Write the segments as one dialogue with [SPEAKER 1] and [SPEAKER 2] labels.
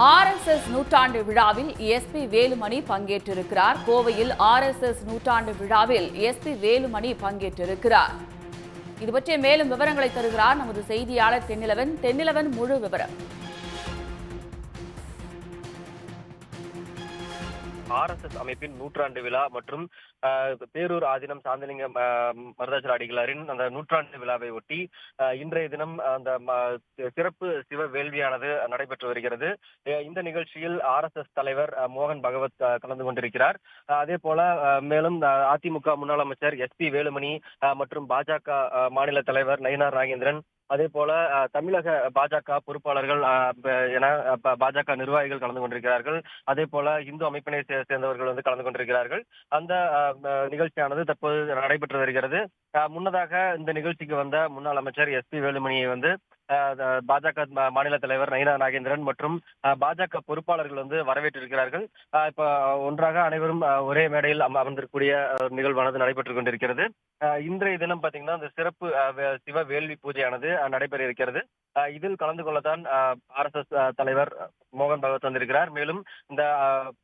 [SPEAKER 1] RSS நூற்றாண்டு விழாவில் SP Velumani பங்கேற்றிருக்கிறார். கோவையில் ஆர்எஸ்எஸ் நூற்றாண்டு விழாவில் எஸ்பி வேலுமணி பங்கேற்றிருக்கிறார். இது பற்றிய மேலும் விவரங்களை தருகிறார் நமது செய்தியாளர் தென்னிலவன். தென்னிலவன், முழு விவரம்.
[SPEAKER 2] ஆர்எஸ்எஸ் அமைப்பின் நூற்றாண்டு விழா மற்றும் பேரூர் ஆதீனம் சாந்தலிங்க மருதாச்சல அடிகளாரின் அந்த நூற்றாண்டு விழாவை ஒட்டி இன்றைய தினம் அந்த சிறப்பு சிவ வேள்வியானது நடைபெற்று வருகிறது. இந்த நிகழ்ச்சியில் ஆர்எஸ்எஸ் தலைவர் மோகன் பகவத் கலந்து கொண்டிருக்கிறார். அதே போல மேலும் அதிமுக முன்னாள் அமைச்சர் எஸ்பி வேலுமணி மற்றும் பாஜக மாநில தலைவர் நயினார் நாகேந்திரன், அதே போல தமிழக பாஜக பொறுப்பாளர்கள் என பாஜக நிர்வாகிகள் கலந்து கொண்டிருக்கிறார்கள். அதே போல இந்து அமைப்பினை சேர்ந்தவர்கள் கலந்து கொண்டிருக்கிறார்கள். அந்த நிகழ்ச்சியானது தற்போது நடைபெற்று வருகிறது. முன்னதாக இந்த நிகழ்ச்சிக்கு வந்த முன்னாள் அமைச்சர் எஸ்பி வேலுமணியை பாஜக மாநில தலைவர் நயினார் நாகேந்திரன் மற்றும் பாஜக பொறுப்பாளர்கள் வரவேற்றிருக்கிறார்கள். இப்ப ஒன்றாக அனைவரும் ஒரே மேடையில் அமர்ந்திருக்கக்கூடிய நிகழ்வானது நடைபெற்றுக் கொண்டிருக்கிறது. இன்றைய தினம் பாத்தீங்கன்னா இந்த சிறப்பு சிவ வேள்வி பூஜையானது நடைபெற இருக்கிறது. இதில் கலந்து கொள்ளத்தான் ஆர்எஸ்எஸ் தலைவர் மோகன் பகவத் வந்திருக்கிறார். மேலும் இந்த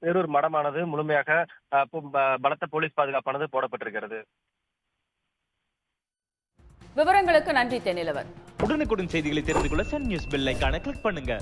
[SPEAKER 2] பேரூர் மடமானது முழுமையாக பலத்த போலீஸ் பாதுகாப்பானது போடப்பட்டிருக்கிறது.
[SPEAKER 1] விவரங்களுக்கு நன்றி தென்னிலவன்.
[SPEAKER 3] உடனுக்குடன் செய்திகளை தெரிந்து கொள்ள சன் நியூஸ் பெல் ஐகானை கிளிக் பண்ணுங்க.